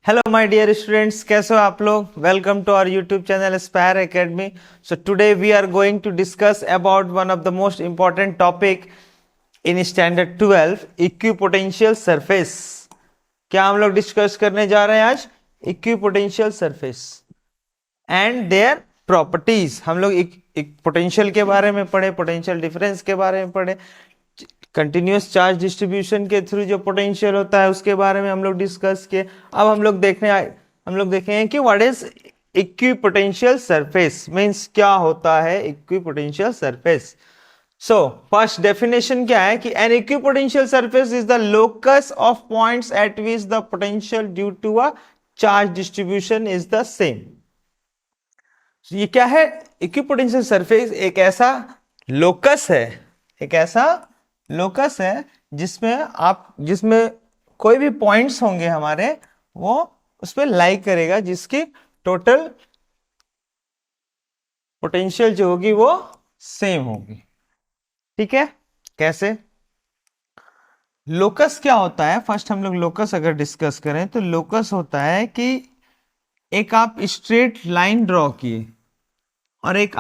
Hello my dear students, कैसे हो आप लोग। Welcome to our YouTube channel Aspire Academy. So today we are going to discuss about one of the most important topic in standard 12, equipotential surface. क्या हम लोग discuss करने जा रहे हैं आज? Equipotential surface and their properties. हम लोग पोटेंशियल के बारे में पढ़े, पोटेंशियल डिफरेंस के बारे में पढ़े, कंटिन्यूअस चार्ज डिस्ट्रीब्यूशन के थ्रू जो पोटेंशियल होता है उसके बारे में हम लोग डिस्कस किए। अब हम लोग देखेंगे कि what is equipotential surface means, क्या होता है equipotential surface. So first definition क्या है कि an equipotential surface is the locus of points at which the potential due to a charge distribution is the same. ये क्या है? इक्विपोटेंशियल सरफेस एक ऐसा लोकस है, एक ऐसा लोकस है जिसमें कोई भी पॉइंट्स होंगे हमारे, वो उस पर लाई करेगा, जिसकी टोटल पोटेंशियल जो होगी वो सेम होगी। ठीक है? कैसे? लोकस क्या होता है? फर्स्ट हम लोग लोकस अगर डिस्कस करें तो लोकस होता है कि एक आप स्ट्रेट लाइन ड्रॉ किए और एक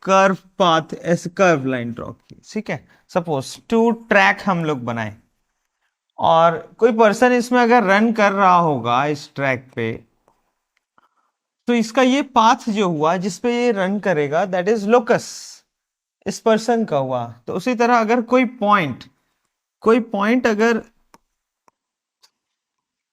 कर्व पाथ, ऐसे कर्व लाइन ड्रॉ की। ठीक है, सपोज 2 ट्रैक हम लोग बनाए और कोई पर्सन इसमें अगर रन कर रहा होगा इस ट्रैक पे, तो इसका ये पाथ जो हुआ जिसपे ये रन करेगा, दैट इज लोकस, इस पर्सन का हुआ। तो उसी तरह अगर कोई पॉइंट अगर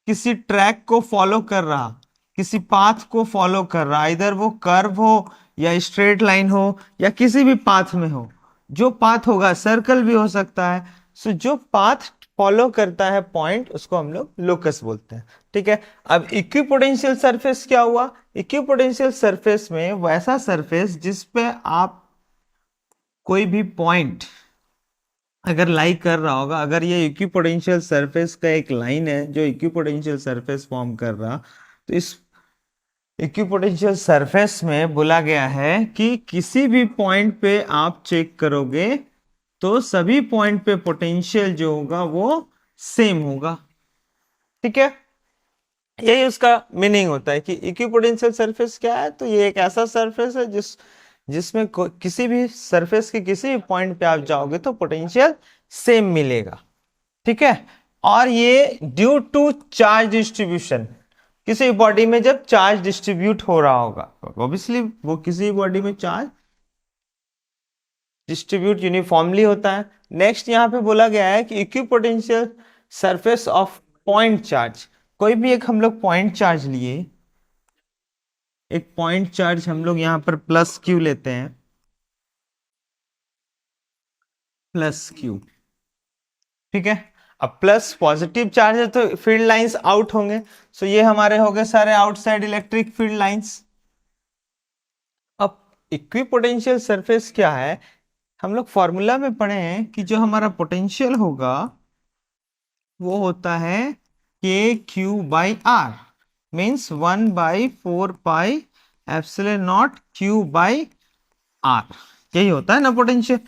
किसी ट्रैक को फॉलो कर रहा, किसी पाथ को फॉलो कर रहा, इधर वो कर्व हो या स्ट्रेट लाइन हो या किसी भी पाथ में हो, जो पाथ होगा, सर्कल भी हो सकता है। सो जो पाथ फॉलो करता है पॉइंट, उसको हम लोग लोकस बोलते हैं। ठीक है, अब इक्विपोटेंशियल सरफेस क्या हुआ? इक्विपोटेंशियल सरफेस में वैसा सरफेस जिसपे आप कोई भी पॉइंट अगर लाई कर रहा होगा, अगर ये इक्विपोटेंशियल सरफेस का एक लाइन है जो इक्विपोटेंशियल सरफेस फॉर्म कर रहा, तो इस इक्विपोटेंशियल सरफेस में बोला गया है कि किसी भी पॉइंट पे आप चेक करोगे तो सभी पॉइंट पे पोटेंशियल जो होगा वो सेम होगा। ठीक है, यही उसका मीनिंग होता है कि इक्विपोटेंशियल सरफेस क्या है। तो ये एक ऐसा सरफेस है जिसमें किसी भी सरफेस के किसी भी पॉइंट पे आप जाओगे तो पोटेंशियल सेम मिलेगा। ठीक है, और ये ड्यू टू चार्ज डिस्ट्रीब्यूशन, किसी बॉडी में जब चार्ज डिस्ट्रीब्यूट हो रहा होगा, ऑब्वियसली वो किसी बॉडी में चार्ज डिस्ट्रीब्यूट यूनिफॉर्मली होता है। नेक्स्ट यहां पे बोला गया है कि equipotential surface of point charge, कोई भी एक हम लोग पॉइंट चार्ज लिए, एक पॉइंट चार्ज हम लोग यहां पर प्लस क्यू लेते हैं, प्लस क्यू। ठीक है, अब प्लस पॉजिटिव चार्ज है तो फील्ड लाइंस आउट होंगे। सो ये हमारे हो गए सारे आउटसाइड इलेक्ट्रिक फील्ड लाइंस। अब इक्विपोटेंशियल सरफेस क्या है? हम लोग फॉर्मूला में पढ़े हैं कि जो हमारा पोटेंशियल होगा वो होता है k q by r, means 1/4 pi epsilon naught q by r. यही होता है ना पोटेंशियल।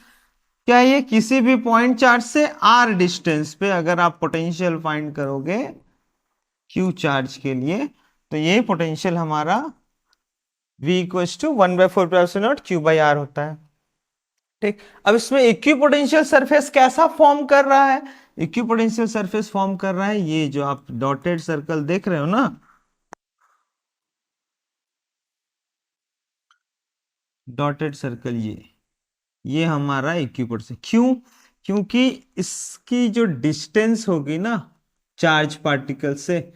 क्या ये किसी भी पॉइंट चार्ज से आर डिस्टेंस पे अगर आप पोटेंशियल फाइंड करोगे क्यू चार्ज के लिए, तो ये पोटेंशियल हमारा v equals to 1/4 q by r होता है। ठीक, अब इसमें इक्विपोटेंशियल सरफेस कैसा फॉर्म कर रहा है? इक्विपोटेंशियल सरफेस फॉर्म कर रहा है ये जो आप डॉटेड सर्कल देख रहे हो ना, डॉटेड सर्कल, ये हमारा इक्विपोटेंशियल। क्यों? क्योंकि इसकी जो डिस्टेंस होगी ना चार्ज पार्टिकल से,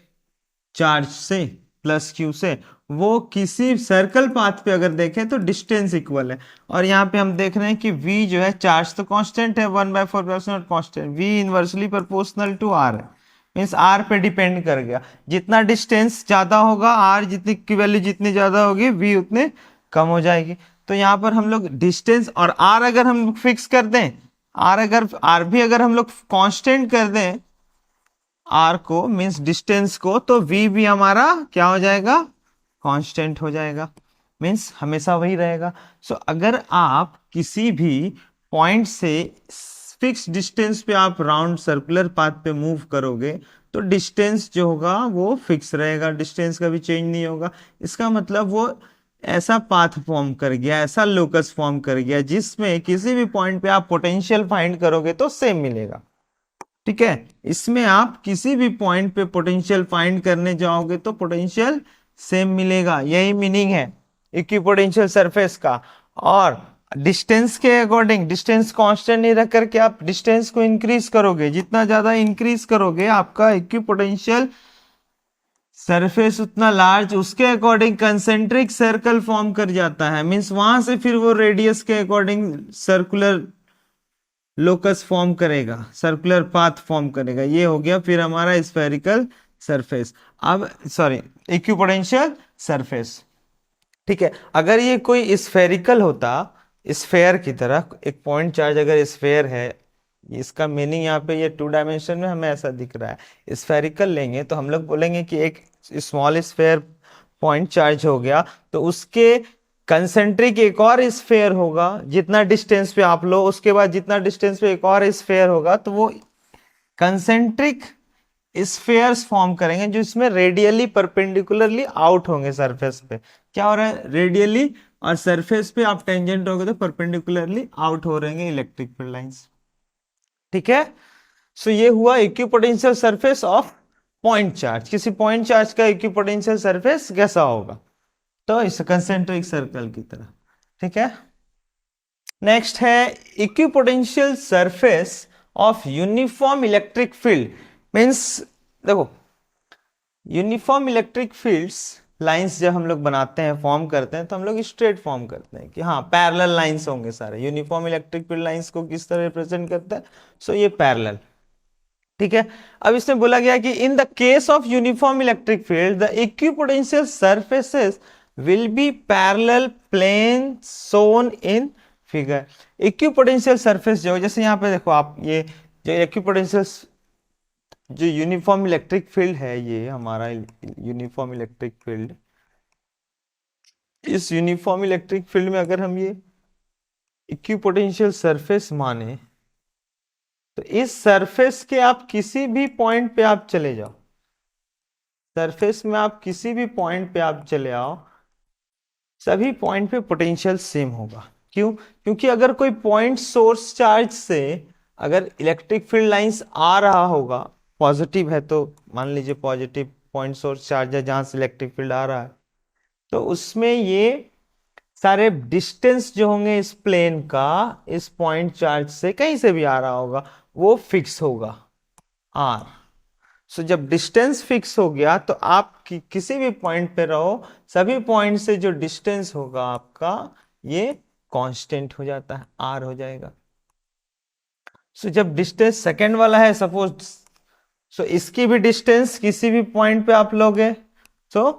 चार्ज से प्लस क्यू से, वो किसी सर्कल पाथ पे अगर देखें तो डिस्टेंस इक्वल है। और यहाँ पे हम देख रहे हैं कि v जो है, चार्ज तो कांस्टेंट है, 1/4 constant, v inversely proportional to r है, मीन्स r पे डिपेंड कर गया। जितना डिस्टेंस ज्यादा होगा, r जितनी की वैल्यू जितनी ज्यादा होगी, v उतने कम हो जाएगी। तो यहाँ पर हम लोग डिस्टेंस और r अगर हम फिक्स कर दें, r भी अगर हम लोग कांस्टेंट कर दें r को, मीन्स डिस्टेंस को, तो v भी हमारा क्या हो जाएगा? कांस्टेंट हो जाएगा, मीन्स हमेशा वही रहेगा। सो अगर आप किसी भी पॉइंट से फिक्स डिस्टेंस पे आप राउंड सर्कुलर पाथ पे मूव करोगे तो डिस्टेंस जो होगा वो फिक्स रहेगा, डिस्टेंस कभी चेंज नहीं होगा। इसका मतलब वो ऐसा पाथ फॉर्म कर गया, ऐसा लोकस फॉर्म कर गया जिसमें किसी भी पॉइंट पे आप पोटेंशियल फाइंड करोगे तो सेम मिलेगा। ठीक है, इसमें आप किसी भी पॉइंट पे पोटेंशियल फाइंड करने जाओगे तो पोटेंशियल सेम मिलेगा, यही मीनिंग है इक्विपोटेंशियल सरफेस का। और डिस्टेंस के अकॉर्डिंग डिस्टेंस कांस्टेंट नहीं रख करके आप डिस्टेंस को इंक्रीज करोगे, जितना ज्यादा इंक्रीज करोगे आपका इक्विपोटेंशियल सरफेस उतना लार्ज, उसके अकॉर्डिंग कंसेंट्रिक सर्कल फॉर्म कर जाता है। मींस वहां से फिर वो रेडियस के अकॉर्डिंग सर्कुलर लोकस फॉर्म करेगा, सर्कुलर पाथ फॉर्म करेगा। ये हो गया फिर हमारा स्फेरिकल सरफेस, अब सॉरी इक्विपोटेंशियल सरफेस। ठीक है, अगर ये कोई स्फेरिकल होता, स्फेयर की तरह एक पॉइंट चार्ज अगर स्फेयर है, इसका मीनिंग यहाँ पे ये 2 डायमेंशन में हमें ऐसा दिख रहा है। स्फेरिकल लेंगे तो हम लोग बोलेंगे कि एक स्मॉल स्फेयर पॉइंट चार्ज हो गया, तो उसके कंसेंट्रिक एक और स्फेयर होगा, जितना डिस्टेंस पे आप लो उसके बाद जितना डिस्टेंस पे एक और स्फेयर होगा, तो वो कंसेंट्रिक स्फेयर्स फॉर्म करेंगे जो इसमें रेडियली परपेंडिकुलरली आउट होंगे सरफेस पे। क्या हो रहा है, रेडियली, और सरफेस पे आप टेंजेंट होगे तो परपेंडिकुलरली आउट हो रहेंगे इलेक्ट्रिक फील्ड लाइंस। ठीक है, सो ये हुआ equipotential surface of point charge. किसी पॉइंट चार्ज का इक्विपोटेंशियल सरफेस कैसा होगा, तो इस कंसेंट्रिक सर्कल की तरह। ठीक है, नेक्स्ट है equipotential surface of uniform electric field. Means देखो, यूनिफॉर्म इलेक्ट्रिक फील्ड्स लाइंस जब हम लोग बनाते हैं, फॉर्म करते हैं, तो हम लोग स्ट्रेट फॉर्म करते हैं कि हाँ पैरेलल लाइंस होंगे सारे। यूनिफॉर्म इलेक्ट्रिक फील्ड लाइंस को किस तरह रिप्रेजेंट करता है, सो ये पैरेलल। ठीक है, अब इसमें बोला गया कि in the case of uniform electric field the equipotential surfaces will be parallel plane shown in figure. Equipotential surface जो, जैसे यहाँ पे देखो आप, ये जो इक्विपोटेंशियल जो यूनिफॉर्म इलेक्ट्रिक फील्ड है, ये हमारा यूनिफॉर्म इलेक्ट्रिक फील्ड, इस यूनिफॉर्म इलेक्ट्रिक फील्ड में अगर हम ये इक्विपोटेंशियल सरफेस माने, तो इस सरफेस के आप किसी भी पॉइंट पे आप चले जाओ, सरफेस में आप किसी भी पॉइंट पे आप चले आओ, सभी पॉइंट पे पोटेंशियल सेम होगा। क्यों, क्योंकि अगर कोई पॉइंट सोर्स चार्ज से अगर इलेक्ट्रिक फील्ड लाइंस आ रहा होगा, पॉजिटिव है तो मान लीजिए पॉजिटिव पॉइंट सोर्स चार्ज है जहां से इलेक्ट्रिक फील्ड आ रहा है, तो उसमें ये सारे डिस्टेंस जो होंगे इस प्लेन का, इस पॉइंट चार्ज से कहीं से भी आ रहा होगा, वो फिक्स होगा आर। सो जब डिस्टेंस फिक्स हो गया तो आप किसी भी पॉइंट पे रहो, सभी पॉइंट से जो डिस्टेंस होगा आपका ये कांस्टेंट हो जाता है, आर हो जाएगा। सो जब डिस्टेंस सेकंड वाला है सपोज, सो इसकी भी डिस्टेंस किसी भी पॉइंट पे आप लोगे तो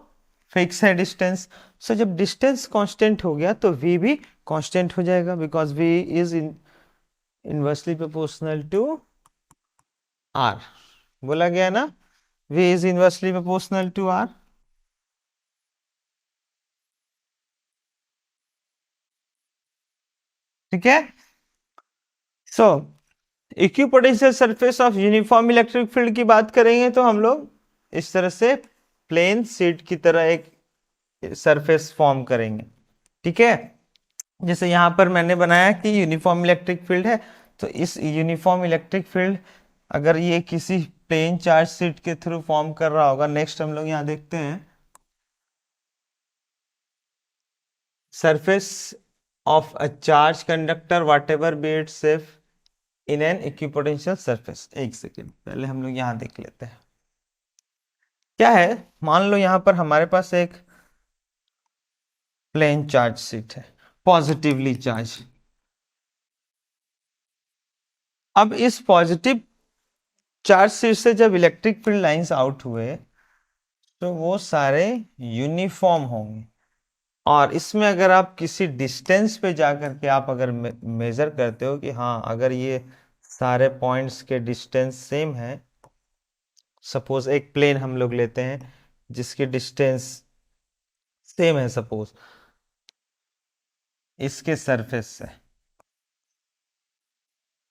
फिक्स है डिस्टेंस। सो जब डिस्टेंस कांस्टेंट हो गया तो v भी कांस्टेंट हो जाएगा, because v is inversely proportional to r। बोला गया ना, v is inversely proportional to r। ठीक है, so equipotential surface of uniform electric field की बात करेंगे तो हम लोग इस तरह से प्लेन शीट की तरह एक सरफेस फॉर्म करेंगे। ठीक है, जैसे यहां पर मैंने बनाया कि यूनिफॉर्म इलेक्ट्रिक फील्ड है, तो इस यूनिफॉर्म इलेक्ट्रिक फील्ड अगर ये किसी प्लेन चार्ज शीट के थ्रू फॉर्म कर रहा होगा, नेक्स्ट हम लोग यहां देखते हैं surface of a charge conductor whatever be it shape in an equipotential surface. एक सेकेंड पहले हम लोग यहां देख लेते हैं क्या है। मान लो यहां पर हमारे पास एक प्लेन चार्ज शीट है, पॉजिटिवली चार्ज। अब इस पॉजिटिव चार्ज शीट से जब इलेक्ट्रिक फील्ड लाइंस आउट हुए तो वो सारे यूनिफॉर्म होंगे, और इसमें अगर आप किसी डिस्टेंस पे जाकर के आप अगर मेजर करते हो कि हाँ अगर ये सारे पॉइंट्स के डिस्टेंस सेम है, सपोज एक प्लेन हम लोग लेते हैं जिसकी डिस्टेंस सेम है सपोज इसके सरफेस से,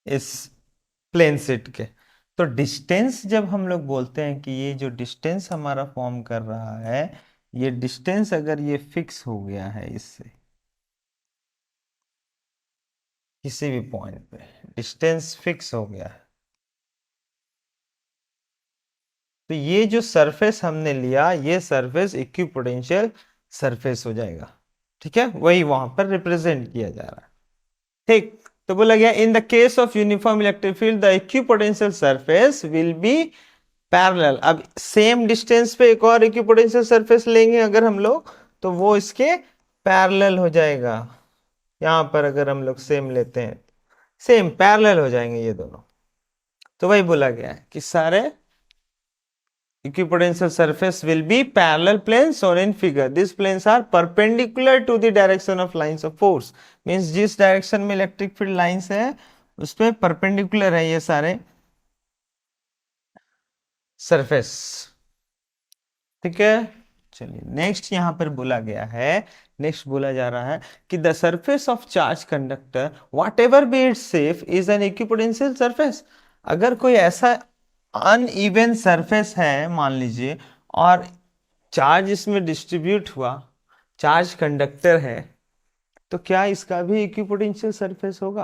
इस प्लेन शीट के, तो डिस्टेंस जब हम लोग बोलते हैं कि ये जो डिस्टेंस हमारा फॉर्म कर रहा है, ये डिस्टेंस अगर ये फिक्स हो गया है इससे किसी भी पॉइंट पे डिस्टेंस फिक्स हो गया है, तो ये जो सरफेस हमने लिया ये सरफेस इक्विपोटेंशियल सरफेस हो जाएगा। ठीक है, वही वहां पर रिप्रेजेंट किया जा रहा है। ठीक, तो बोला गया इन the case of uniform electric field the equipotential surface will be parallel. अब सेम डिस्टेंस पे एक और इक्विपोटेंशियल सरफेस लेंगे अगर हम लोग, तो वो इसके पैरेलल हो जाएगा। यहां पर अगर हम लोग सेम लेते हैं, सेम पैरेलल हो जाएंगे ये दोनों। तो वही बोला गया है कि सारे equipotential surface will be parallel planes shown in figure. These planes are perpendicular to the direction of lines of force. Means जिस डायरेक्शन में इलेक्ट्रिक फील्ड लाइंस है उस पे परपेंडिकुलर है ये सारे सरफेस। ठीक है, चलिए नेक्स्ट यहां पर बोला गया है, नेक्स्ट बोला जा रहा है कि the surface of charge conductor what ever be it's safe is an equipotential surface. अगर कोई ऐसा अनइवन सरफेस है मान लीजिए और चार्ज इसमें डिस्ट्रीब्यूट हुआ, चार्ज कंडक्टर है, तो क्या इसका भी इक्विपोटेंशियल सरफेस होगा?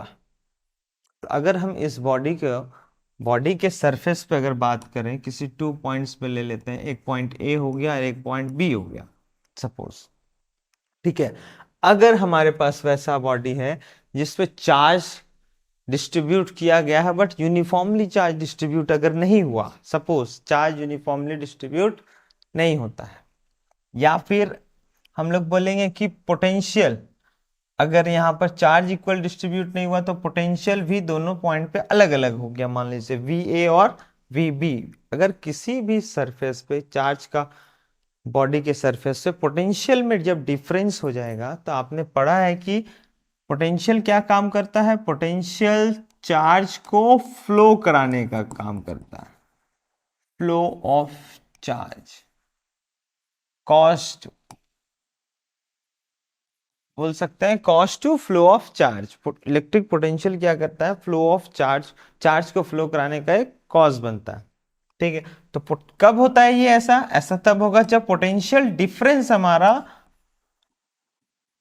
तो अगर हम इस बॉडी के सरफेस पे अगर बात करें, किसी 2 पॉइंट्स पे ले लेते हैं, एक पॉइंट ए हो गया और एक पॉइंट बी हो गया सपोज। ठीक है, अगर हमारे पास वैसा बॉडी है जिसपे चार्ज डिस्ट्रीब्यूट किया गया है बट यूनिफॉर्मली चार्ज डिस्ट्रीब्यूट अगर नहीं हुआ, सपोज चार्ज यूनिफॉर्मली डिस्ट्रीब्यूट नहीं होता है, या फिर हम लोग बोलेंगे कि पोटेंशियल, अगर यहाँ पर चार्ज इक्वल डिस्ट्रीब्यूट नहीं हुआ तो पोटेंशियल भी दोनों पॉइंट पे अलग अलग हो गया, मान लीजिए VA और VB। अगर किसी भी सरफेस पे चार्ज का बॉडी के सरफेस से पोटेंशियल में जब डिफरेंस हो जाएगा, तो आपने पढ़ा है कि पोटेंशियल क्या काम करता है, पोटेंशियल चार्ज को फ्लो कराने का काम करता है, फ्लो ऑफ चार्ज, कॉस्ट बोल सकते हैं, cause to flow of charge. Electric potential क्या करता है, फ्लो ऑफ चार्ज, चार्ज को फ्लो कराने का एक कॉज बनता है। ठीक है, तो कब होता है ये ऐसा, ऐसा तब होगा जब पोटेंशियल डिफरेंस हमारा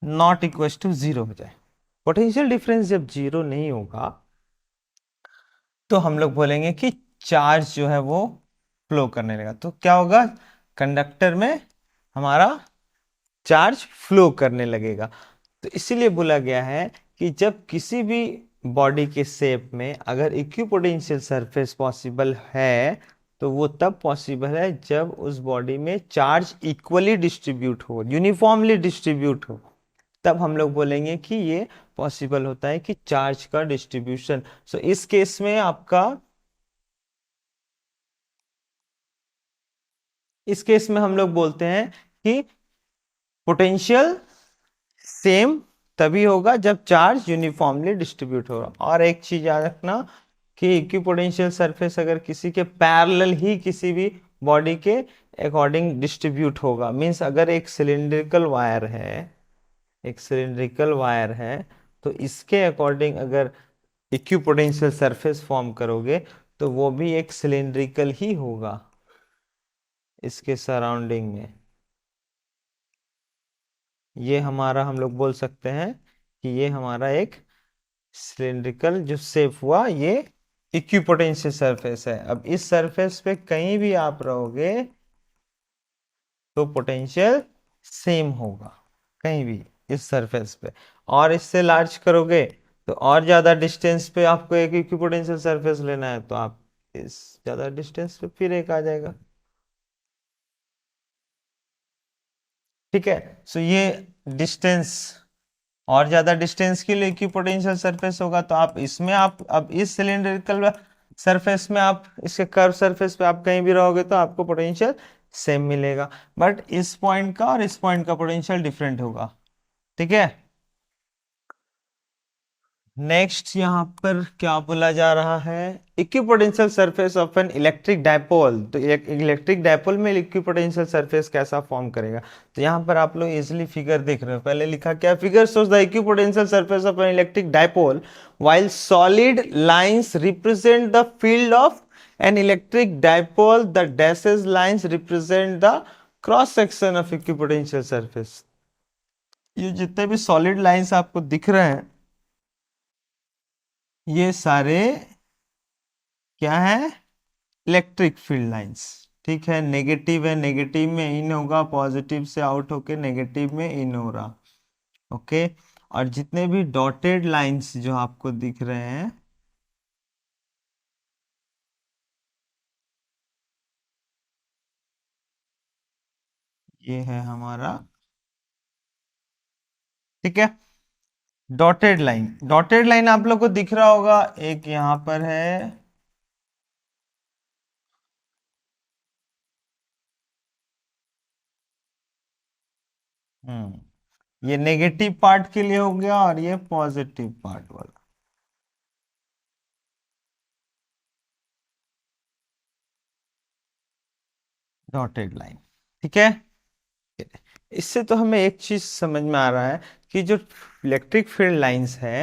नॉट इक्वल टू जीरो हो जाए। पोटेंशियल डिफरेंस जब जीरो नहीं होगा तो हम लोग बोलेंगे कि चार्ज जो है वो फ्लो करने लगा। तो क्या होगा, कंडक्टर में हमारा चार्ज फ्लो करने लगेगा। तो इसीलिए बोला गया है कि जब किसी भी बॉडी के शेप में अगर इक्विपोटेंशियल सरफेस पॉसिबल है, तो वो तब पॉसिबल है जब उस बॉडी में चार्ज इक्वली डिस्ट्रीब्यूट हो, यूनिफॉर्मली डिस्ट्रीब्यूट हो, तब हम लोग बोलेंगे कि ये पॉसिबल होता है कि चार्ज का डिस्ट्रीब्यूशन। सो इस केस में आपका, इस केस में हम लोग बोलते हैं कि पोटेंशियल सेम तभी होगा जब चार्ज यूनिफॉर्मली डिस्ट्रीब्यूट होगा। और एक चीज याद रखना कि इक्विपोटेंशियल सरफेस अगर किसी के पैरेलल ही किसी भी बॉडी के अकॉर्डिंग डिस्ट्रीब्यूट होगा, मींस अगर एक सिलिंड्रिकल वायर है, एक सिलिंड्रिकल वायर है, तो इसके अकॉर्डिंग अगर इक्विपोटेंशियल सरफेस फॉर्म करोगे तो वो भी एक सिलिंड्रिकल ही होगा इसके सराउंडिंग में। ये हमारा, हम लोग बोल सकते हैं कि ये हमारा एक सिलिंड्रिकल जो शेप हुआ, ये इक्विपोटेंशियल सरफेस है। अब इस सरफेस पे कहीं भी आप रहोगे तो पोटेंशियल सेम होगा, कहीं भी इस सरफेस पे। और इससे लार्ज करोगे तो और ज्यादा डिस्टेंस पे आपको एक इक्विपोटेंशियल सरफेस लेना है, तो आप इस ज्यादा डिस्टेंस पे फिर एक आ जाएगा। ठीक है, सो ये डिस्टेंस, और ज्यादा डिस्टेंस के लिए इक्विपोटेंशियल सरफेस होगा, तो आप इसमें, आप अब इस सिलिंड्रिकल सरफेस में, आप इसके कर्व सरफेस पे आप कहीं भी रहोगे तो आपको पोटेंशियल सेम मिलेगा, बट इस पॉइंट का और इस पॉइंट का पोटेंशियल डिफरेंट होगा। ठीक है, नेक्स्ट यहां पर क्या बोला जा रहा है, equipotential surface of an electric dipole. तो इलेक्ट्रिक डायपोल में इक्विपोटेंशियल सरफेस कैसा फॉर्म करेगा, तो यहां पर आप लोग इजिली फिगर देख रहे हो, पहले लिखा क्या, figure shows the equipotential surface of an electric dipole while solid lines represent the field of An electric dipole, the dashes lines represent the cross section of equipotential surface. ये जितने भी solid lines आपको दिख रहे हैं ये सारे क्या है, इलेक्ट्रिक फील्ड लाइंस। ठीक है, नेगेटिव है, नेगेटिव में इन होगा, पॉजिटिव से आउट होके नेगेटिव में इन हो रहा। ओके, और जितने भी डॉटेड लाइंस जो आपको दिख रहे हैं ये है हमारा, ठीक है, डॉटेड लाइन। डॉटेड लाइन आप लोग को दिख रहा होगा, एक यहां पर है, ये नेगेटिव पार्ट के लिए हो गया और ये पॉजिटिव पार्ट वाला डॉटेड लाइन। ठीक है, इससे तो हमें एक चीज समझ में आ रहा है कि जो इलेक्ट्रिक फील्ड लाइंस है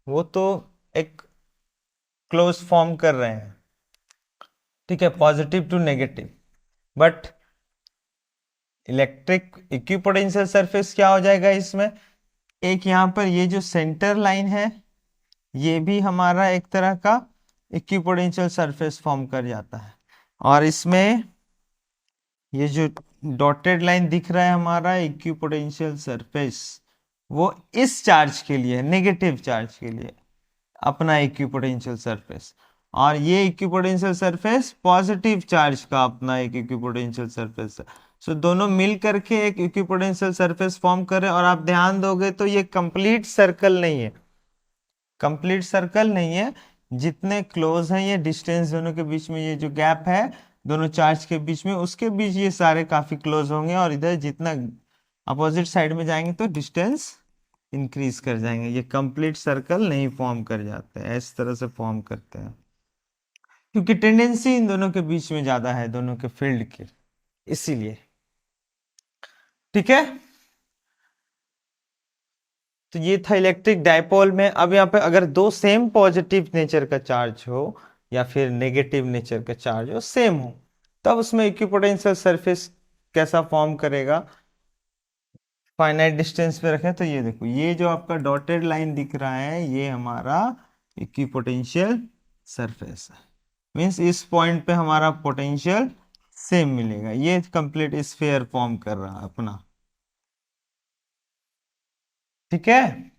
वो तो एक क्लोज फॉर्म कर रहे हैं, ठीक है, positive to negative. But electric equipotential surface क्या हो जाएगा इसमें, एक यहां पर ये जो सेंटर लाइन है ये भी हमारा एक तरह का इक्विपोटेंशियल सरफेस फॉर्म कर जाता है, और इसमें ये जो डॉटेड लाइन दिख रहा है हमारा इक्विपोटेंशियल सरफेस, वो इस चार्ज के लिए, नेगेटिव चार्ज के लिए अपना इक्विपोटेंशियल सरफेस, और ये इक्विपोटेंशियल सरफेस पॉजिटिव चार्ज का अपना एक इक्विपोटेंशियल सरफेस है। सो दोनों मिल करके एक इक्विपोटेंशियल सरफेस फॉर्म कर रहे हैं, और आप ध्यान दोगे तो ये कंप्लीट सर्कल नहीं है, कंप्लीट सर्कल नहीं है, जितने क्लोज हैं ये डिस्टेंस दोनों के बीच में, ये जो गैप है दोनों चार्ज के बीच में उसके बीच ये सारे काफी क्लोज होंगे, और इधर जितना अपोजिट साइड में जाएंगे तो डिस्टेंस इंक्रीज कर जाएंगे, ये कंप्लीट सर्कल नहीं फॉर्म कर जाते हैं, इस तरह से फॉर्म करते हैं क्योंकि टेंडेंसी इन दोनों के बीच में ज्यादा है, दोनों के फील्ड की, इसीलिए। ठीक है, तो ये था इलेक्ट्रिक डायपोल में। अब यहाँ पे अगर दो सेम पॉजिटिव नेचर का चार्ज हो या फिर नेगेटिव नेचर का चार्ज हो, सेम हो, तब उसमें इक्विपोटेंशियल सरफेस कैसा फॉर्म करेगा, फाइनाइट डिस्टेंस पे रखें तो ये देखो, ये जो आपका डॉटेड लाइन दिख रहा है ये हमारा इक्विपोटेंशियल सरफेस है, मीन्स इस पॉइंट पे हमारा पोटेंशियल सेम मिलेगा, ये कंप्लीट स्फीयर फॉर्म कर रहा है अपना। ठीक है,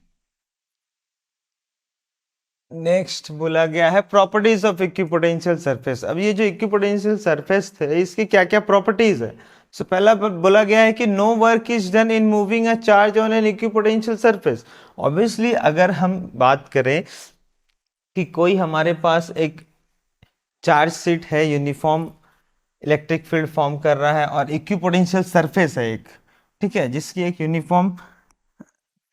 नेक्स्ट बोला गया है प्रॉपर्टीज ऑफ इक्विपोटेंशियल सरफेस। अब ये जो इक्विपोटेंशियल सरफेस थे इसकी क्या क्या प्रॉपर्टीज है। सो पहला बोला गया है कि no work is done in moving a charge on an equipotential surface. Obviously अगर हम बात करें कि कोई हमारे पास एक चार्ज शीट है, यूनिफॉर्म इलेक्ट्रिक फील्ड फॉर्म कर रहा है, और इक्विपोटेंशियल सरफेस है एक, ठीक है, जिसकी एक यूनिफॉर्म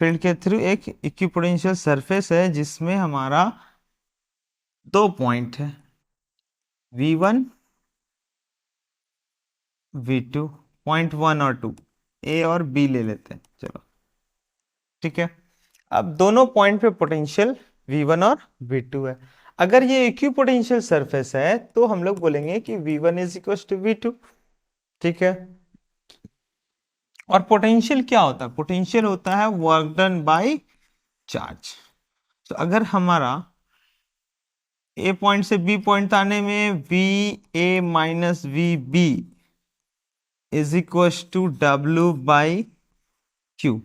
फील्ड के थ्रू एक इक्विपोटेंशियल सरफेस है जिसमें हमारा दो पॉइंट है V1 V2, पॉइंट 1 और 2, ए और बी ले लेते हैं, चलो ठीक है। अब दोनों पॉइंट पे पोटेंशियल V1 और V2 है। अगर ये इक्विपोटेंशियल सरफेस है तो हम लोग बोलेंगे कि V1 is equal to V2, ठीक है। और पोटेंशियल क्या होता है, पोटेंशियल होता है वर्क डन बाय चार्ज। तो अगर हमारा ए पॉइंट से बी पॉइंट आने में V A minus V B is equal to W by q,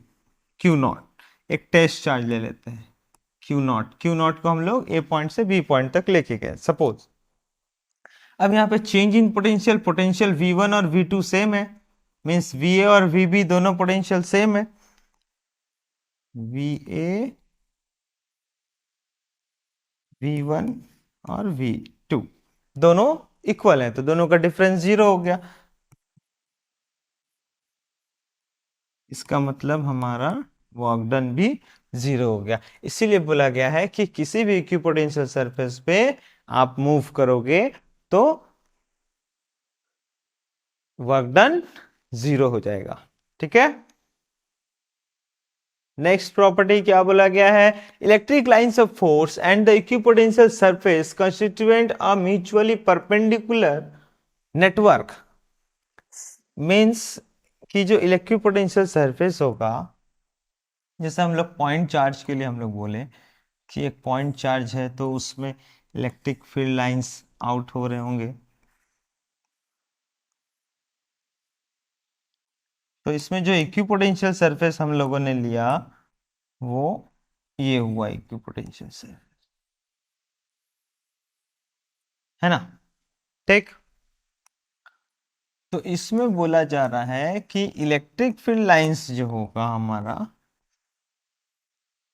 q naught, एक टेस्ट चार्ज ले लेते हैं क्यू नॉट, क्यू नॉट को हम लोग ए पॉइंट से बी पॉइंट तक लेके गए सपोज। अब यहाँ पे change in potential, potential V1 और V2 सेम है, मीन्स VA और VB दोनों पोटेंशियल सेम है, VA V1 और V2 दोनों इक्वल है, तो दोनों का डिफरेंस 0 हो गया। इसका मतलब हमारा वर्क डन भी 0 हो गया। इसीलिए बोला गया है कि किसी भी इक्विपोटेंशियल सरफेस पे आप मूव करोगे तो वर्क डन 0 हो जाएगा। ठीक है, नेक्स्ट प्रॉपर्टी क्या बोला गया है, electric lines of force and the equipotential surface constituent a mutually perpendicular network. Means कि जो इलेक्ट्रोपोटेंशियल सरफेस होगा, जैसे हम लोग पॉइंट चार्ज के लिए हम लोग बोले कि एक पॉइंट चार्ज है तो उसमें इलेक्ट्रिक फील्ड लाइंस आउट हो रहे होंगे, तो इसमें जो इक्विपोटेंशियल सरफेस हम लोगों ने लिया वो ये हुआ इक्विपोटेंशियल सरफेस, है ना। ठीक, तो इसमें बोला जा रहा है कि इलेक्ट्रिक फील्ड लाइंस जो होगा हमारा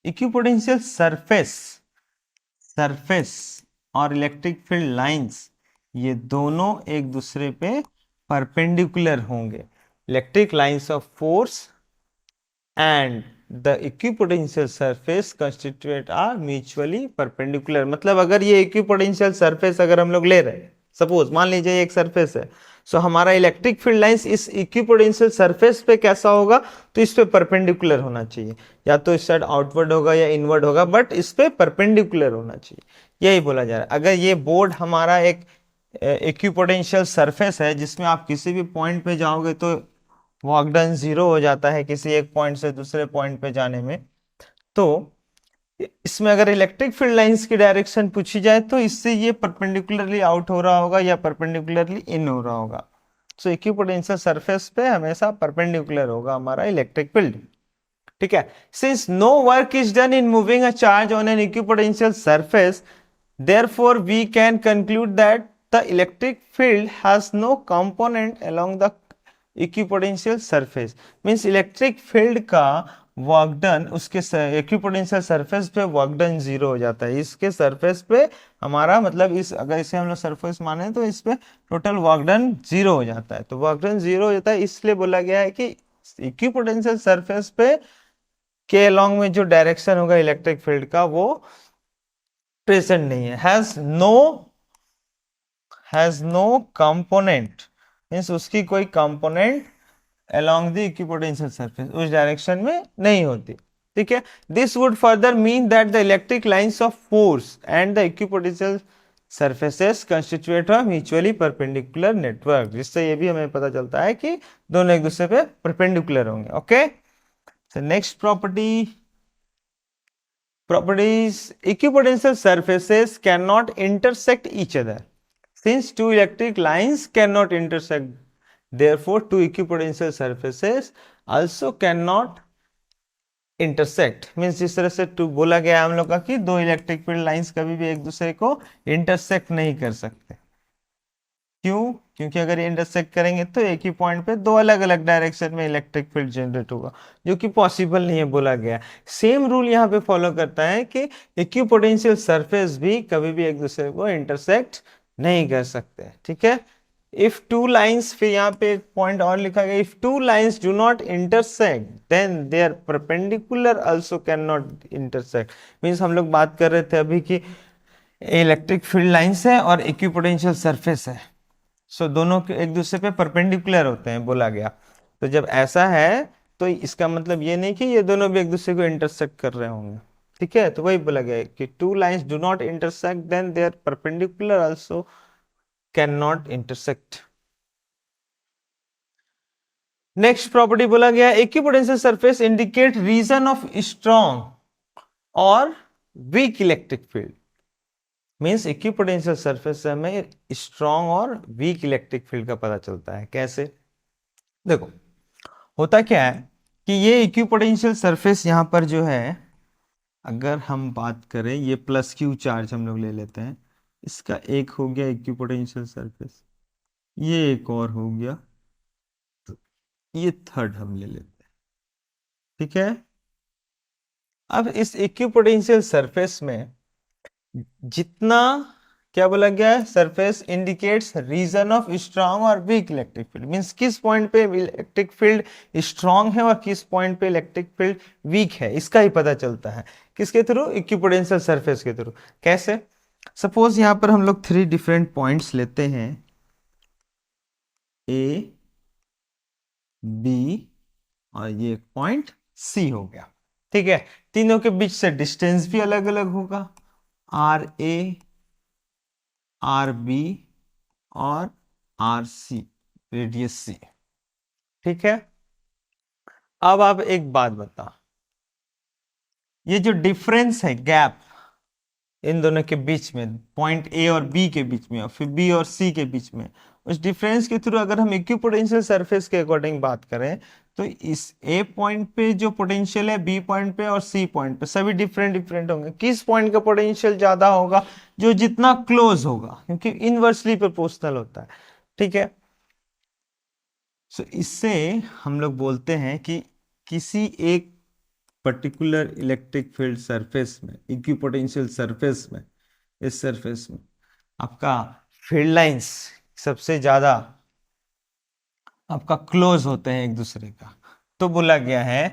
इक्विपोटेंशियल सरफेस, सरफेस और इलेक्ट्रिक फील्ड लाइंस ये दोनों एक दूसरे पे परपेंडिकुलर होंगे। Electric lines of force and the equipotential surface constitute are mutually perpendicular. मतलब अगर ये इक्विपोटेंशियल सरफेस अगर हम लोग ले रहे हैं, सपोज मान लीजिए एक सरफेस है, सो हमारा इलेक्ट्रिक फील्ड लाइंस इस इक्विपोटेंशियल सरफेस पे कैसा होगा, तो इस पे परपेंडिकुलर होना चाहिए, या तो इस साइड आउटवर्ड होगा या इनवर्ड होगा, बट इस पे परपेंडिकुलर होना चाहिए, यही बोला जा रहा है। अगर ये बोर्ड हमारा एक इक्विपोटेंशियल सरफेस है जिसमें आप किसी भी पॉइंट पे जाओगे तो वर्क डन जीरो हो जाता है किसी एक पॉइंट से दूसरे पॉइंट पे जाने में, तो इसमें अगर इलेक्ट्रिक फील्ड लाइंस की डायरेक्शन पूछी जाए तो इससे ये परपेंडिकुलरली आउट हो रहा होगा या परपेंडिकुलरली इन हो रहा होगा। सो इक्विपोटेंशियल सरफेस पे हमेशा परपेंडिकुलर होगा हमारा इलेक्ट्रिक फील्ड। ठीक है, since no work is done in moving a charge on an equipotential surface, therefore we can conclude that the electric field has no component along the equipotential surface. Means electric field का work done उसके equipotential surface पे work done zero हो जाता है, इसके surface पे हमारा मतलब इस अगर इसे हम लोग सरफेस माने तो इस पे टोटल वर्क डन जीरो हो जाता है। तो वर्क डन जीरो हो जाता है इसलिए बोला गया है कि इक्विपोटेंशियल सरफेस पे के अलोंग में जो डायरेक्शन होगा इलेक्ट्रिक फील्ड का वो प्रेजेंट नहीं है, हैज नो कंपोनेंट, मीन्स उसकी कोई component along the equipotential surface उस डायरेक्शन में नहीं होती। ठीक है, this would further mean that the electric lines of force and the equipotential surfaces constitute a mutually perpendicular network, जिससे ये भी हमें पता चलता है कि दोनों एक दूसरे पे परपेंडिकुलर होंगे। Okay, so next properties equipotential surfaces cannot intersect each other since two electric lines cannot intersect, therefore two equipotential surfaces also cannot intersect। Means जिस तरह से टू बोला गया हम लोग का कि दो इलेक्ट्रिक फील्ड लाइंस कभी भी एक दूसरे को इंटरसेक्ट नहीं कर सकते। क्यों? क्योंकि अगर ये इंटरसेक्ट करेंगे तो एक ही पॉइंट पे दो अलग अलग डायरेक्शन में इलेक्ट्रिक फील्ड जनरेट होगा, जो कि पॉसिबल नहीं है बोला गया। सेम रूल यहाँ पे फॉलो करता है कि इक्विपोटेंशियल सरफेस भी कभी भी एक दूसरे को इंटरसेक्ट नहीं कर सकते। ठीक है, इफ टू लाइंस, फिर यहाँ पे एक पॉइंट और लिखा गया, if two lines do not intersect then their perpendicular also can not intersect. Means हम लोग बात कर रहे थे अभी कि इलेक्ट्रिक फील्ड लाइंस है और इक्विपोटेंशियल सरफेस है, सो दोनों एक दूसरे पे परपेंडिकुलर होते हैं बोला गया। तो जब ऐसा है तो इसका मतलब ये नहीं कि ये दोनों भी एक दूसरे को इंटरसेक्ट कर रहे होंगे। ठीक है, तो वही बोला गया कि two lines do not intersect then they are perpendicular also can not intersect. Next property बोला गया, equipotential surface indicate region of strong और weak electric field. Means equipotential surface से हमें स्ट्रॉन्ग और वीक इलेक्ट्रिक फील्ड का पता चलता है। कैसे? देखो, होता क्या है कि ये इक्विपोटेंशियल सरफेस यहां पर जो है, अगर हम बात करें ये प्लस क्यू चार्ज हम लोग ले लेते हैं, इसका एक हो गया इक्विपोटेंशियल सरफेस, ये एक और हो गया, तो ये थर्ड हम ले लेते हैं। ठीक है, अब इस इक्विपोटेंशियल सरफेस में जितना क्या बोला गया है, surface indicates region of strong और वीक इलेक्ट्रिक फील्ड। मींस किस पॉइंट पे इलेक्ट्रिक फील्ड स्ट्रांग है और किस पॉइंट पे इलेक्ट्रिक फील्ड वीक है, इसका ही पता चलता है। किसके थ्रू? इक्विपोटेंशियल सरफेस के थ्रू। कैसे? सपोज यहां पर हम लोग 3 डिफरेंट पॉइंट्स लेते हैं, ए, बी और ये पॉइंट सी हो गया। ठीक है, तीनों के बीच से डिस्टेंस भी अलग अलग होगा, आर ए, आर बी और आर सी, रेडियस सी। ठीक है, अब आप एक बात बता, ये जो डिफरेंस है, गैप इन दोनों के बीच में, पॉइंट ए और बी के बीच में और फिर बी और सी के बीच में, उस डिफरेंस के थ्रू अगर हम इक्विपोटेंशियल सरफेस के अकॉर्डिंग बात करें तो इस ए पॉइंट पे जो पोटेंशियल है, बी पॉइंट पे और सी पॉइंट पे सभी डिफरेंट डिफरेंट होंगे। किस पॉइंट का पोटेंशियल ज्यादा होगा? जो जितना क्लोज होगा, क्योंकि इनवर्सली प्रोपोर्शनल होता है। ठीक है, सो इससे हम लोग बोलते हैं कि किसी एक पर्टिकुलर इलेक्ट्रिक फील्ड सरफेस में, इक्विपोटेंशियल सरफेस में, इस सरफेस में आपका फील्ड लाइंस सबसे ज्यादा आपका क्लोज होते हैं एक दूसरे का। तो बोला गया है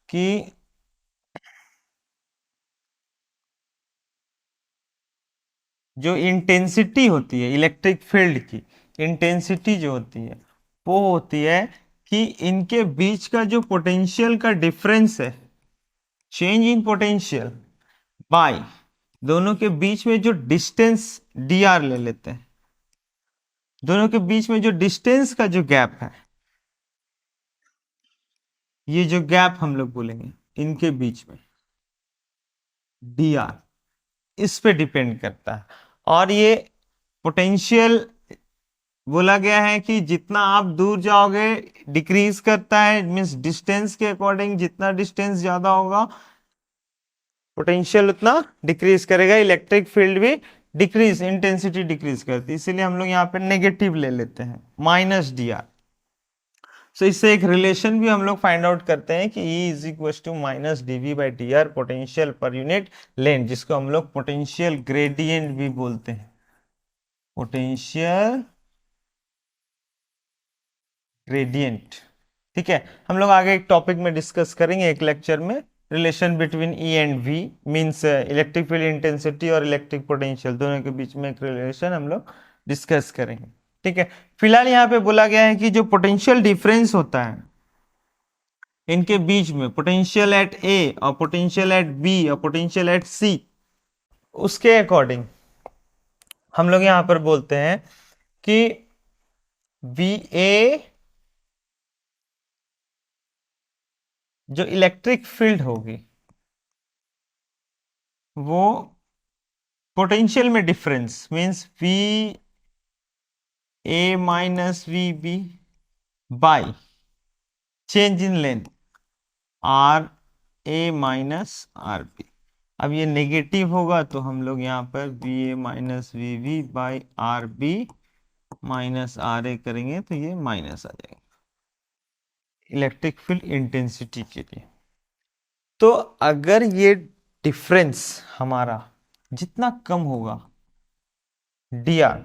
कि जो इंटेंसिटी होती है इलेक्ट्रिक फील्ड की, इंटेंसिटी जो होती है वो होती है कि इनके बीच का जो पोटेंशियल का डिफरेंस है, चेंज इन पोटेंशियल बाय दोनों के बीच में जो डिस्टेंस, डी आर ले लेते हैं, दोनों के बीच में जो डिस्टेंस का जो गैप है, ये जो गैप हम लोग बोलेंगे इनके बीच में, डी आर, इस पे डिपेंड करता है। और ये पोटेंशियल बोला गया है कि जितना आप दूर जाओगे डिक्रीज करता है, मीन्स डिस्टेंस के अकॉर्डिंग जितना डिस्टेंस ज्यादा होगा पोटेंशियल उतना डिक्रीज करेगा, इलेक्ट्रिक फील्ड भी डिक्रीज, इंटेंसिटी डिक्रीज करती है। इसीलिए हम लोग यहाँ पे नेगेटिव ले लेते हैं, माइनस डी आर। सो इससे एक रिलेशन भी हम लोग फाइंड आउट करते हैं कि E is equal to minus d V by d r, potential per unit length, जिसको हम लोग पोटेंशियल ग्रेडियंट भी बोलते हैं, पोटेंशियल ग्रेडियंट। ठीक है, हम लोग आगे एक टॉपिक में डिस्कस करेंगे, एक लेक्चर में, relation between E and V, means electric field intensity और इलेक्ट्रिक पोटेंशियल दोनों के बीच में एक रिलेशन हम लोग डिस्कस करेंगे। ठीक है, फिलहाल यहाँ पे बोला गया है कि जो पोटेंशियल डिफरेंस होता है इनके बीच में, पोटेंशियल एट ए और पोटेंशियल एट बी और पोटेंशियल एट सी, उसके अकॉर्डिंग हम लोग यहां पर बोलते हैं कि वी ए जो इलेक्ट्रिक फील्ड होगी वो पोटेंशियल में difference, means V A minus V B by change in length R A minus R B. अब ये नेगेटिव होगा तो हम लोग यहाँ पर V A minus V B by R B minus R A करेंगे तो ये माइनस आ जाएगा इलेक्ट्रिक फील्ड इंटेंसिटी के लिए। तो अगर ये डिफरेंस हमारा जितना कम होगा, डी आर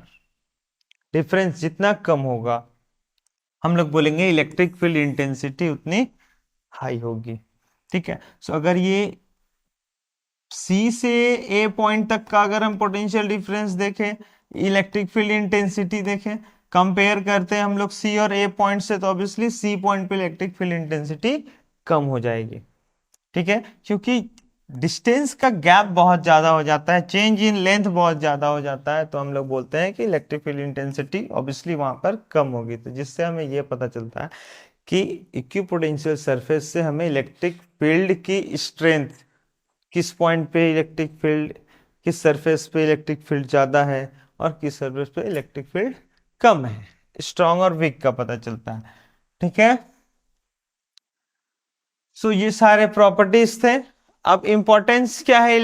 डिफरेंस जितना कम होगा, हम लोग बोलेंगे इलेक्ट्रिक फील्ड इंटेंसिटी उतनी हाई होगी। ठीक है, सो अगर ये सी से ए पॉइंट तक का अगर हम पोटेंशियल डिफरेंस देखें, इलेक्ट्रिक फील्ड इंटेंसिटी देखें, कंपेयर करते हैं हम लोग सी और ए पॉइंट से, तो ऑब्वियसली सी पॉइंट पे इलेक्ट्रिक फील्ड इंटेंसिटी कम हो जाएगी। ठीक है, क्योंकि डिस्टेंस का गैप बहुत ज्यादा हो जाता है, चेंज इन लेंथ बहुत ज्यादा हो जाता है, तो हम लोग बोलते हैं कि इलेक्ट्रिक फील्ड इंटेंसिटी ऑब्वियसली वहां पर कम होगी। तो जिससे हमें यह पता चलता है कि इक्विपोटेंशियल सरफेस से हमें इलेक्ट्रिक फील्ड की स्ट्रेंथ, किस पॉइंट पे इलेक्ट्रिक फील्ड, किस सरफेस पे इलेक्ट्रिक फील्ड ज्यादा है और किस सरफेस पे इलेक्ट्रिक फील्ड कम है, स्ट्रॉन्ग और वीक का पता चलता है। ठीक है, सो ये सारे प्रॉपर्टीज थे। अब इंपॉर्टेंस क्या है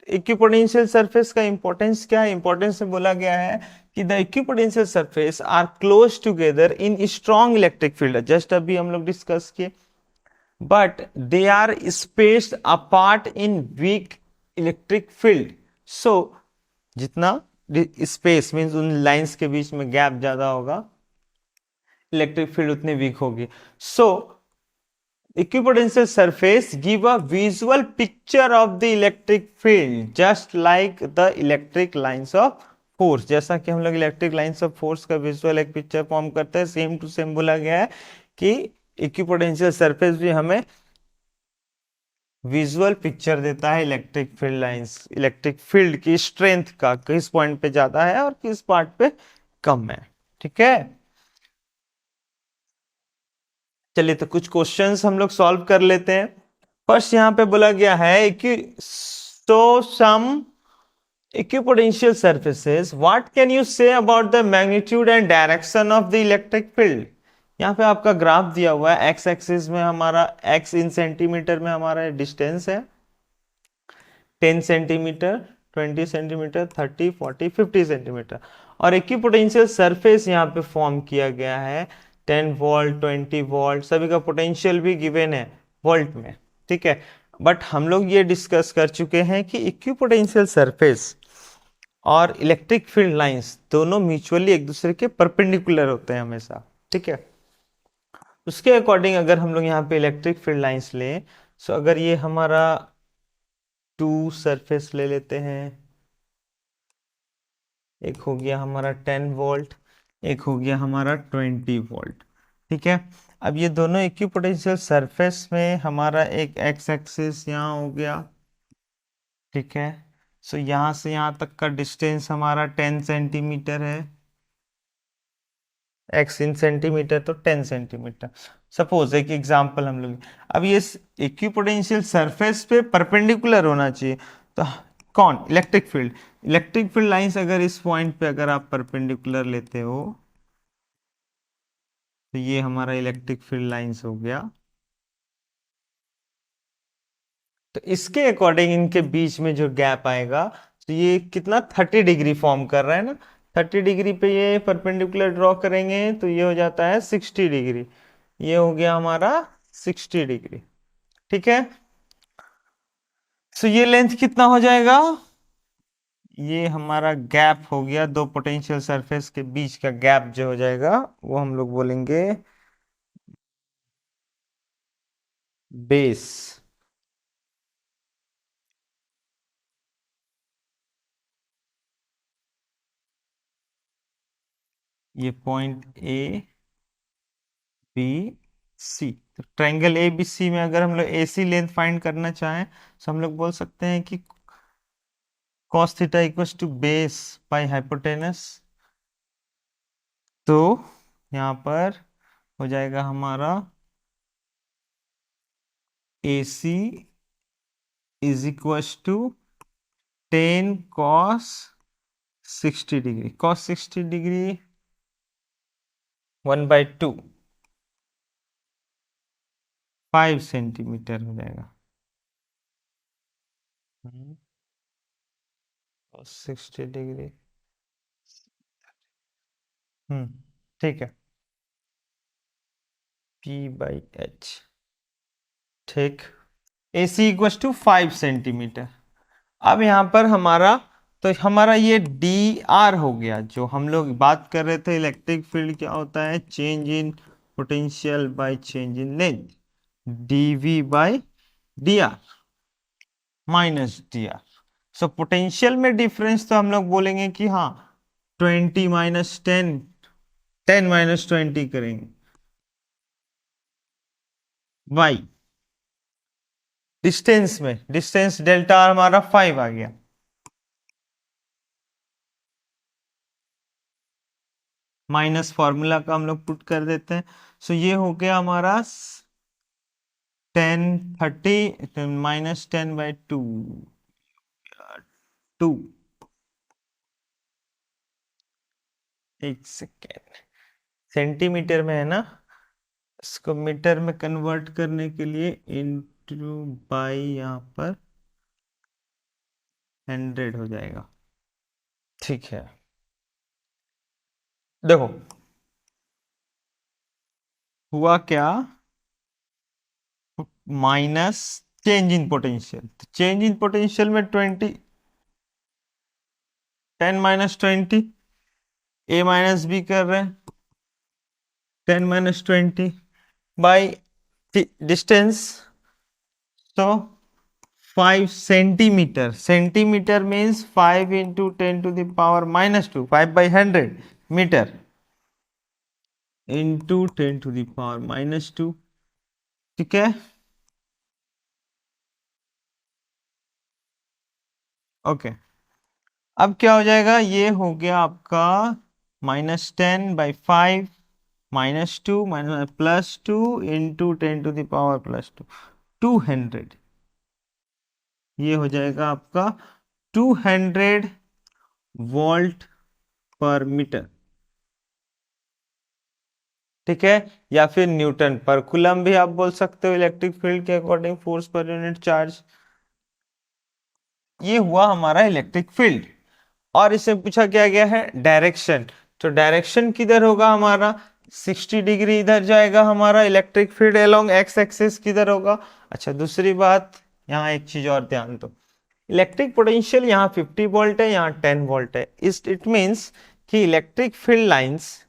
इक्विपोटेंशियल सरफेस का? इंपॉर्टेंस क्या है? इंपॉर्टेंस में बोला गया है कि the equipotential surface are close together in strong electric field, just अभी हम लोग डिस्कस किए, but they are spaced apart in weak electric field. So जितना स्पेस मीन्स उन लाइंस के बीच में गैप ज्यादा होगा, इलेक्ट्रिक फील्ड उतनी वीक होगी। सो equipotensial surface give a visual picture of the electric field just like the electric lines of force। जैसा कि हम लोग इलेक्ट्रिक लाइंस ऑफ फोर्स का विजुअल एक पिक्चर फॉर्म करते हैं, सेम टू सेम बोला गया है कि इक्विपोटेंशियल सरफेस भी हमें विजुअल पिक्चर देता है electric field lines, electric field की स्ट्रेंथ का, किस पॉइंट पे ज्यादा है और किस पार्ट पे कम है। ठीक है, चलिए तो कुछ क्वेश्चंस हम लोग सॉल्व कर लेते हैं। फर्स्ट यहाँ पे बोला गया है कि so some equipotential surfaces, what can you say about the magnitude and direction of the electric field? यहाँ पे आपका ग्राफ दिया हुआ है, एक्स एक्सिस में हमारा, एक्स इन सेंटीमीटर में हमारा डिस्टेंस है 10 सेंटीमीटर, 20 सेंटीमीटर, 30, 40, 50 सेंटीमीटर, और इक्विपोटेंशियल सरफेस यहाँ पे फॉर्म किया गया है 10 वोल्ट, 20 वोल्ट, सभी का पोटेंशियल भी गिवन है वोल्ट में। ठीक है, बट हम लोग ये डिस्कस कर चुके हैं कि इक्विपोटेंशियल सरफेस और इलेक्ट्रिक फील्ड लाइंस दोनों म्यूचुअली एक दूसरे के परपेंडिकुलर होते हैं हमेशा। ठीक है, उसके अकॉर्डिंग अगर हम लोग यहाँ पे इलेक्ट्रिक फील्ड लाइंस लें, तो अगर ये हमारा टू सरफेस ले लेते हैं, एक हो गया हमारा 10 वोल्ट, एक हो गया हमारा 20 वोल्ट। ठीक है, अब ये दोनों इक्विपोटेंशियल सरफेस में हमारा एक एक्स एक्सिस यहाँ हो गया। ठीक है, सो यहाँ से यहाँ तक का डिस्टेंस हमारा 10 सेंटीमीटर है, एक्स इन सेंटीमीटर तो 10 सेंटीमीटर। सपोज एक एग्जांपल हम लोग, अब ये इक्विपोटेंशियल सरफेस पे परपेंडिकुलर होना चाहिए, तो कौन, electric field, electric field lines अगर इस पॉइंट पे अगर आप परपेंडिकुलर लेते हो, तो ये हमारा इलेक्ट्रिक फील्ड लाइंस हो गया। तो इसके अकॉर्डिंग इनके बीच में जो गैप आएगा, तो ये कितना 30 डिग्री फॉर्म कर रहा है ना, 30 डिग्री पे ये परपेंडिकुलर ड्रॉ करेंगे तो ये हो जाता है 60 डिग्री, ये हो गया हमारा 60 डिग्री। ठीक है, तो ये लेंथ कितना हो जाएगा, ये हमारा गैप हो गया, दो पोटेंशियल सरफेस के बीच का गैप जो हो जाएगा वो हम लोग बोलेंगे बेस। ये पॉइंट ए बी सी, तो ट्रायंगल ए बी सी में अगर हम लोग ए सी लेंथ फाइंड करना चाहें, तो हम लोग बोल सकते हैं कि cos theta equals to base by hypotenuse. तो यहाँ पर हो जाएगा हमारा A C is equals to 10 cos 60 degree, cos 60 degree 1/2, 5 centimetre हो जाएगा। cos 60 डिग्री, ठीक है, P/H। ठीक, A C equal to 5 centimetre. अब यहाँ पर हमारा, तो हमारा ये डी आर हो गया, जो हम लोग बात कर रहे थे इलेक्ट्रिक फील्ड क्या होता है, change in potential by change in length, dV by dr minus dr। So potential में डिफरेंस तो हम लोग बोलेंगे कि हाँ 20 - 10, 10 - 20 करेंगे बाई डिस्टेंस में, डिस्टेंस डेल्टा हमारा 5 आ गया, माइनस फॉर्मूला का हम लोग पुट कर देते हैं। सो ये हो गया हमारा 10 30 -10/2, 2, एक सेकेंड, सेंटीमीटर में है ना, इसको मीटर में कन्वर्ट करने के लिए इंटू बाई यहाँ पर 100 हो जाएगा। ठीक है, देखो हुआ क्या, minus change in potential, change in potential में 10 - 20, ए माइनस बी कर रहे हैं, 10 - 20 बाई डिस्टेंस, तो 5 centimetre, centimetre means 5 into 10⁻², 5/100 metre into 10⁻²। ठीक है, ओके, अब क्या हो जाएगा, ये हो गया आपका -10/5 -2 +2 इंटू 10⁻+2, 200। ये हो जाएगा आपका 200 वोल्ट/मीटर। ठीक है, या फिर न्यूटन पर कूलम भी आप बोल सकते हो, इलेक्ट्रिक फील्ड के according force per unit charge. ये हुआ हमारा इलेक्ट्रिक फील्ड। और इससे पूछा क्या गया है, डायरेक्शन। तो डायरेक्शन किधर होगा हमारा, 60 डिग्री इधर जाएगा हमारा electric field along x axis किधर होगा। अच्छा, दूसरी बात, यहाँ एक चीज और ध्यान दो, इलेक्ट्रिक पोटेंशियल यहाँ 50 वोल्ट है, यहाँ 10 वोल्ट है। इस इट मीन्स कि इलेक्ट्रिक फील्ड लाइंस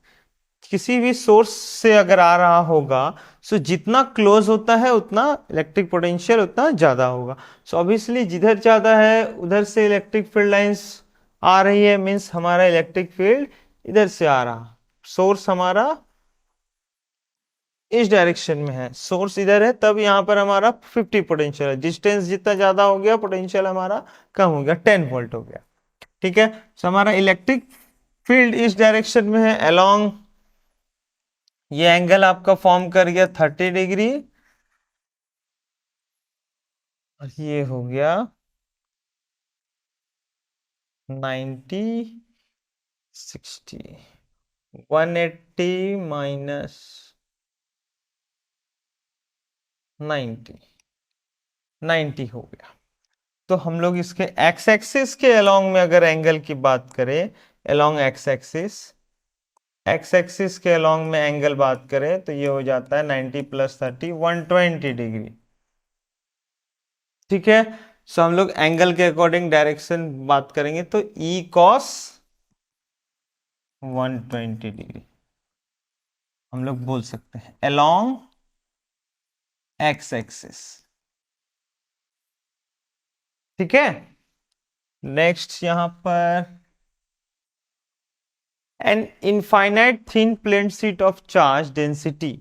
किसी भी सोर्स से अगर आ रहा होगा, सो जितना क्लोज होता है उतना इलेक्ट्रिक पोटेंशियल उतना ज्यादा होगा। सो ऑब्वियसली जिधर ज्यादा है उधर से इलेक्ट्रिक फील्ड लाइंस आ रही है, मीन्स हमारा इलेक्ट्रिक फील्ड इधर से आ रहा, सोर्स हमारा इस डायरेक्शन में है, सोर्स इधर है, तब यहाँ पर हमारा 50 पोटेंशियल है। डिस्टेंस जितना ज्यादा हो गया पोटेंशियल हमारा कम हो गया, 10 वोल्ट हो गया। ठीक है, सो हमारा इलेक्ट्रिक फील्ड इस डायरेक्शन में है अलोंग, ये एंगल आपका फॉर्म कर गया 30 डिग्री, और ये हो गया 90, 60, 180 -90, 90 हो गया। तो हम लोग इसके एक्स एक्सिस के अलोंग में अगर एंगल की बात करें, along x axis, x axis के अलोंग में एंगल बात करें तो ये हो जाता है 90 + 30, 120 डिग्री। ठीक है, सो हम लोग एंगल के अकॉर्डिंग डायरेक्शन बात करेंगे तो ई कॉस 120 डिग्री हम लोग बोल सकते हैं अलोंग एक्स एक्सिस। ठीक है, नेक्स्ट यहां पर an infinite thin plane sheet of charge density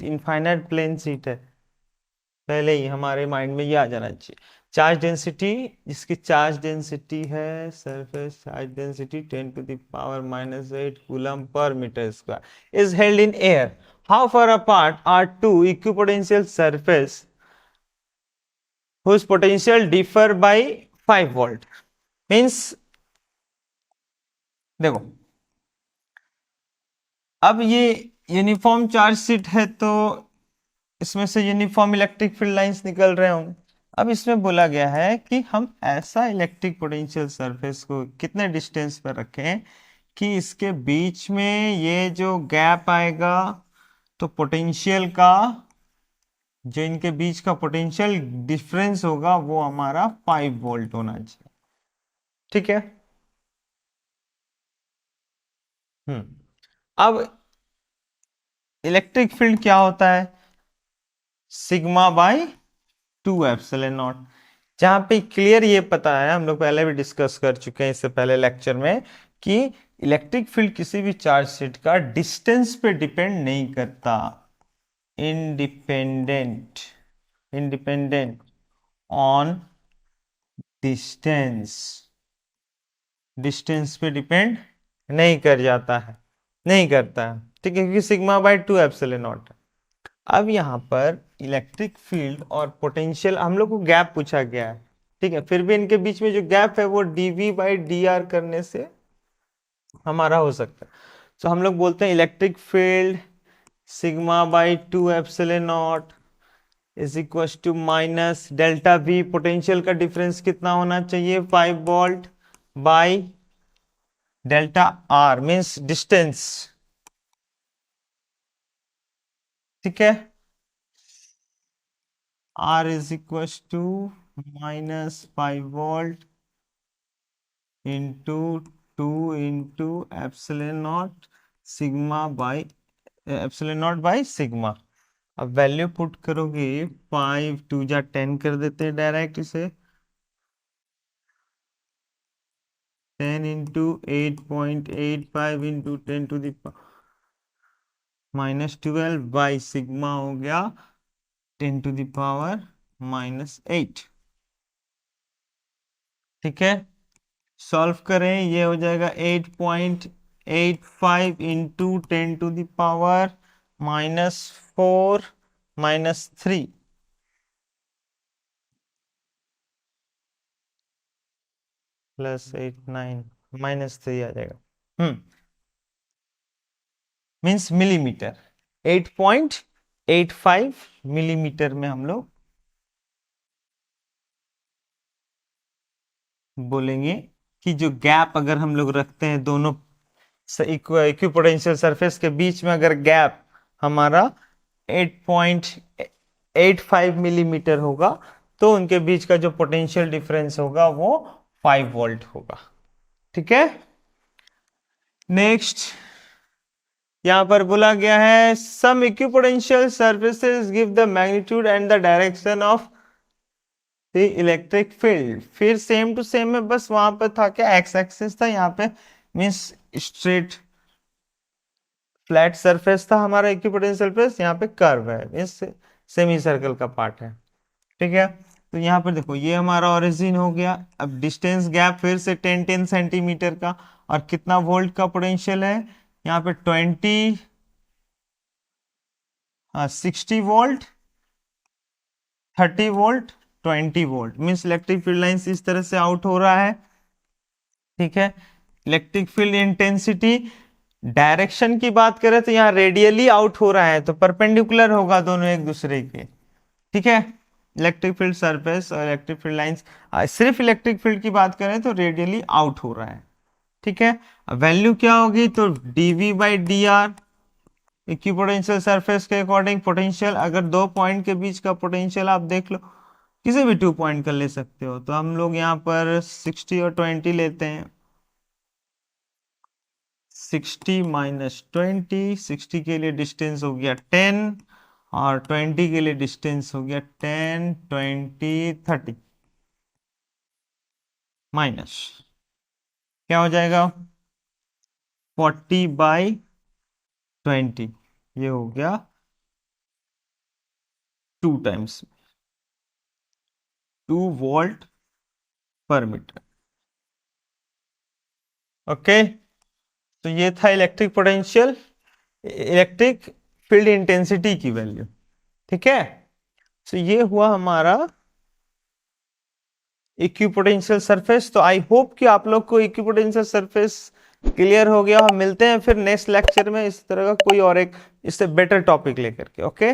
infinite plane sheet है, पहले ही हमारे माइंड में ये आ जाना चाहिए। चार्ज डेंसिटी, जिसकी चार्ज डेंसिटी है surface charge density 10⁻⁻8 coulomb per metre square is held in air. How far apart are two equipotential surface whose potential differ by 5 volt. Means देखो, अब ये यूनिफॉर्म चार्ज शीट है तो इसमें से uniform electric field lines निकल रहे होंगे। अब इसमें बोला गया है कि हम ऐसा इलेक्ट्रिक पोटेंशियल सरफेस को कितने डिस्टेंस पर रखें कि इसके बीच में ये जो गैप आएगा, तो पोटेंशियल का, जो इनके बीच का पोटेंशियल डिफरेंस होगा वो हमारा 5 वोल्ट होना चाहिए। ठीक है, अब इलेक्ट्रिक फील्ड क्या होता है, σ/2ε0। जहां पे क्लियर ये पता है, हम लोग पहले भी डिस्कस कर चुके हैं इससे पहले लेक्चर में, कि इलेक्ट्रिक फील्ड किसी भी चार्ज शीट का डिस्टेंस पे डिपेंड नहीं करता, independent independent on distance, distance पे डिपेंड नहीं कर जाता है, नहीं करता है। ठीक है, क्योंकि σ/2ε0 है। अब यहाँ पर इलेक्ट्रिक फील्ड और पोटेंशियल हम लोग को गैप पूछा गया है। ठीक है, फिर भी इनके बीच में जो गैप है वो dV/dr करने से हमारा हो सकता है। तो हम लोग बोलते हैं electric field σ/2ε0 is equal to minus delta V, potential का डिफरेंस कितना होना चाहिए, 5 volt by delta R means distance. ठीक है, R is equal to -5 volt into 2 into epsilon nought by sigma. अब वैल्यू पुट करोगे, 5 2 10 कर देते हैं डायरेक्ट इसे, 10 × 8.85 × 10⁻⁻12 हो गया 10⁻⁻8। ठीक है, सॉल्व करें, ये हो जाएगा 8.85 इंटू 10⁻⁻⁻4 -3 +8 9 -3 आ जाएगा। मीन्स मिलीमीटर, 8.85 मिलीमीटर में हम लोग बोलेंगे कि जो गैप अगर हम लोग रखते हैं दोनों इक्विपोटेंशियल सरफेस के बीच में, अगर गैप हमारा 8.85 मिलीमीटर होगा तो उनके बीच का जो पोटेंशियल डिफरेंस होगा वो 5 वोल्ट होगा। ठीक है, नेक्स्ट यहां पर बोला गया है some equipotential surfaces give the magnitude and the direction of the electric field. फिर सेम टू सेम है, बस वहां पर था क्या, एक्स एक्सिस था, यहाँ पे मींस स्ट्रेट फ्लैट सरफेस था हमारा इक्विपोटेंशियल सरफेस, यहाँ पे कर्व है, मींस सेमी सर्कल का पार्ट है। ठीक है, तो यहाँ पर देखो ये हमारा ओरिजिन हो गया। अब डिस्टेंस गैप फिर से 10 सेंटीमीटर का, और कितना वोल्ट का पोटेंशियल है यहाँ पे 60 volt, 30 volt, 20 volt, means electric field lines इस तरह से आउट हो रहा है। ठीक है, इलेक्ट्रिक फील्ड इंटेंसिटी डायरेक्शन की बात करें तो यहाँ रेडियली आउट हो रहा है, तो परपेंडिकुलर होगा दोनों एक दूसरे के। ठीक है, इलेक्ट्रिक फील्ड सरफेस और इलेक्ट्रिक फील्ड लाइंस, सिर्फ इलेक्ट्रिक फील्ड की बात करें तो रेडियली आउट हो रहा है। ठीक है, वैल्यू क्या होगी, तो dV/dr इक्विपोटेंशियल सरफेस के अकॉर्डिंग पोटेंशियल, अगर दो पॉइंट के बीच का पोटेंशियल आप देख लो, किसी भी 2 पॉइंट का ले सकते हो, तो हम लोग यहाँ पर 60 और 20 लेते हैं। 60 -20, 60 के लिए डिस्टेंस हो गया 10 और 20 के लिए डिस्टेंस हो गया 10 20 30 माइनस क्या हो जाएगा 40/20, ये हो गया 2 टाइम्स 2 वोल्ट पर मीटर। ओके, तो ये था electric potential, electric field intensity की वैल्यू। ठीक है, तो ये हुआ हमारा इक्विपोटेंशियल सरफेस। तो आई होप कि आप लोग को इक्विपोटेंशियल सरफेस क्लियर हो गया। हम मिलते हैं फिर नेक्स्ट लेक्चर में इस तरह का कोई और एक इससे बेटर टॉपिक लेकर के। ओके।